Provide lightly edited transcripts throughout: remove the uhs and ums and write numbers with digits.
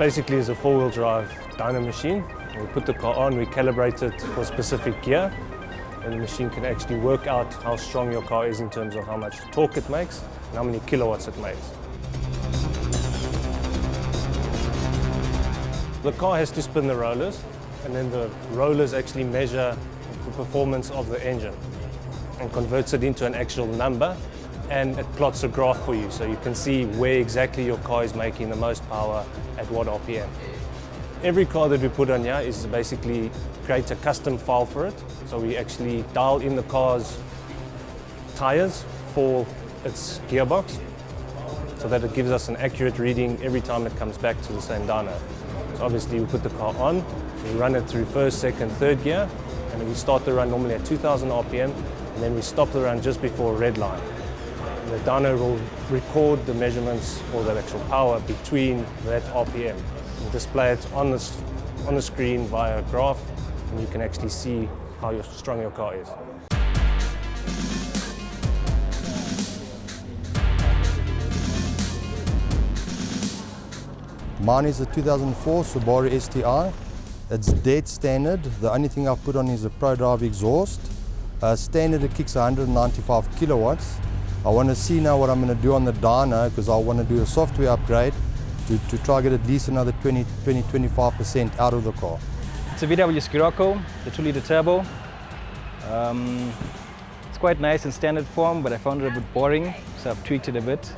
basically is a four-wheel drive dyno machine. We put the car on, we calibrate it for specific gear, and the machine can actually work out how strong your car is in terms of how much torque it makes and how many kilowatts it makes. The car has to spin the rollers, and then the rollers actually measure the performance of the engine and converts it into an actual number, and it plots a graph for you so you can see where exactly your car is making the most power at what RPM. Every car that we put on here is basically create a custom file for it. So we actually dial in the car's tires for its gearbox so that it gives us an accurate reading every time it comes back to the same dyno. So obviously we put the car on, we run it through first, second, third gear, and then we start the run normally at 2000 RPM, and then we stop the run just before a red line. The dyno will record the measurements or the actual power between that RPM and display it on the screen via a graph, and you can actually see how strong your car is. Mine is a 2004 Subaru STI. It's dead standard. The only thing I've put on is a Pro Drive exhaust. Standard, it kicks 195 kilowatts. I want to see now what I'm going to do on the dyno, because I want to do a software upgrade to try get at least another 20-25% out of the car. It's a VW Scirocco, the 2-litre turbo. It's quite nice in standard form, but I found it a bit boring, so I've tweaked it a bit.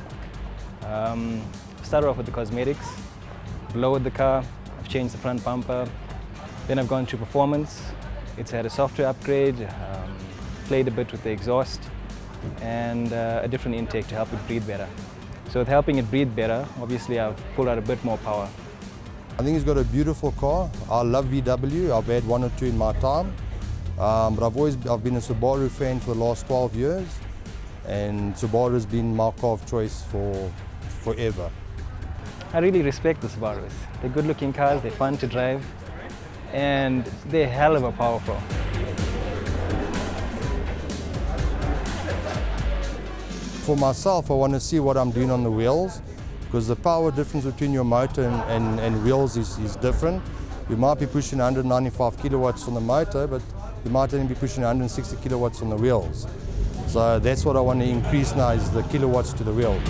Started off with the cosmetics, lowered the car, I've changed the front bumper, then I've gone to performance. It's had a software upgrade, played a bit with the exhaust, and a different intake to help it breathe better. So with helping it breathe better, obviously I've pulled out a bit more power. I think it's got a beautiful car. I love VW. I've had one or two in my time, but I've been a Subaru fan for the last 12 years, and Subaru has been my car of choice for forever. I really respect the Subarus. They're good-looking cars, they're fun to drive, and they're hell of a powerful. For myself, I want to see what I'm doing on the wheels, because the power difference between your motor and wheels is different. You might be pushing 195 kilowatts on the motor, but you might only be pushing 160 kilowatts on the wheels. So that's what I want to increase now, is the kilowatts to the wheels.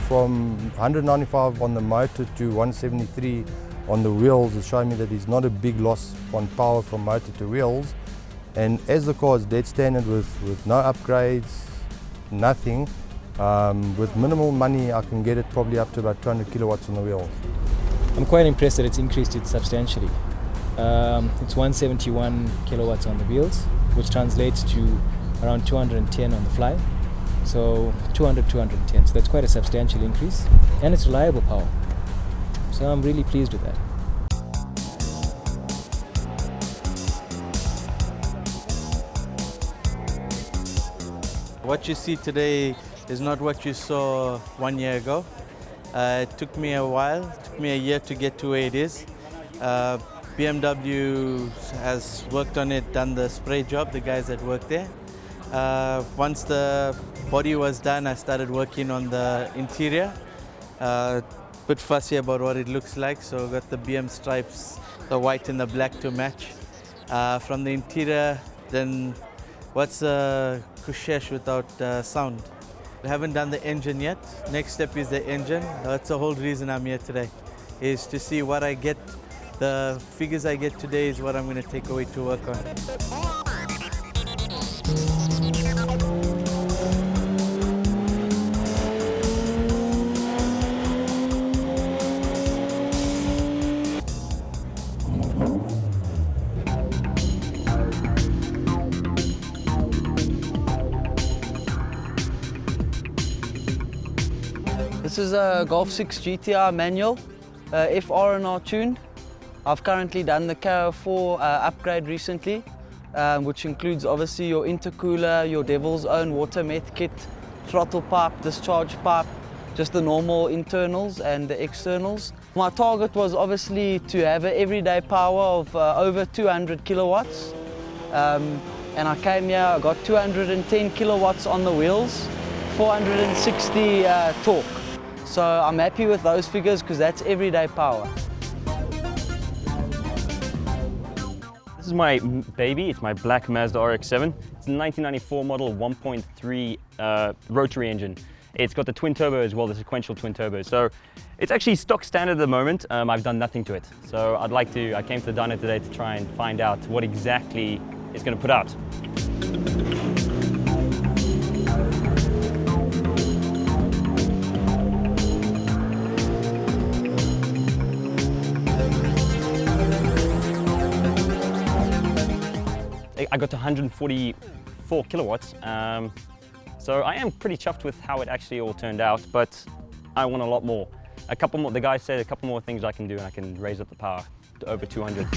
From 195 on the motor to 173 on the wheels is showing me that there's not a big loss on power from motor to wheels. And as the car is dead standard with no upgrades, nothing, with minimal money I can get it probably up to about 200 kilowatts on the wheels. I'm quite impressed that it's increased it substantially. It's 171 kilowatts on the wheels, which translates to around 210 on the fly. So 200, 210, so that's quite a substantial increase, and it's reliable power. So I'm really pleased with that. What you see today is not what you saw 1 year ago. It took me a while, it took me a year to get to where it is. BMW has worked on it, done the spray job, the guys that work there. Once the body was done, I started working on the interior. Bit fussy about what it looks like, so got the BM stripes, the white and the black to match. From the interior, then what's a Kushesh without sound? We haven't done the engine yet. Next step is the engine. That's the whole reason I'm here today, is to see what I get. The figures I get today is what I'm going to take away to work on. This is a Golf 6 GTR manual, FR and R tuned. I've currently done the KO4 upgrade recently, which includes obviously your intercooler, your Devil's Own water meth kit, throttle pipe, discharge pipe, just the normal internals and the externals. My target was obviously to have an everyday power of over 200 kilowatts. And I came here, I got 210 kilowatts on the wheels, 460 torque. So I'm happy with those figures because that's everyday power. This is my baby, it's my black Mazda RX-7. It's a 1994 model 1.3 rotary engine. It's got the twin turbo as well, the sequential twin turbo. So it's actually stock standard at the moment. I've done nothing to it. So I came to the dyno today to try and find out what exactly it's going to put out. I got to 144 kilowatts. So I am pretty chuffed with how it actually all turned out, but I want a lot more. A couple more, the guy said a couple more things I can do and I can raise up the power to over 200.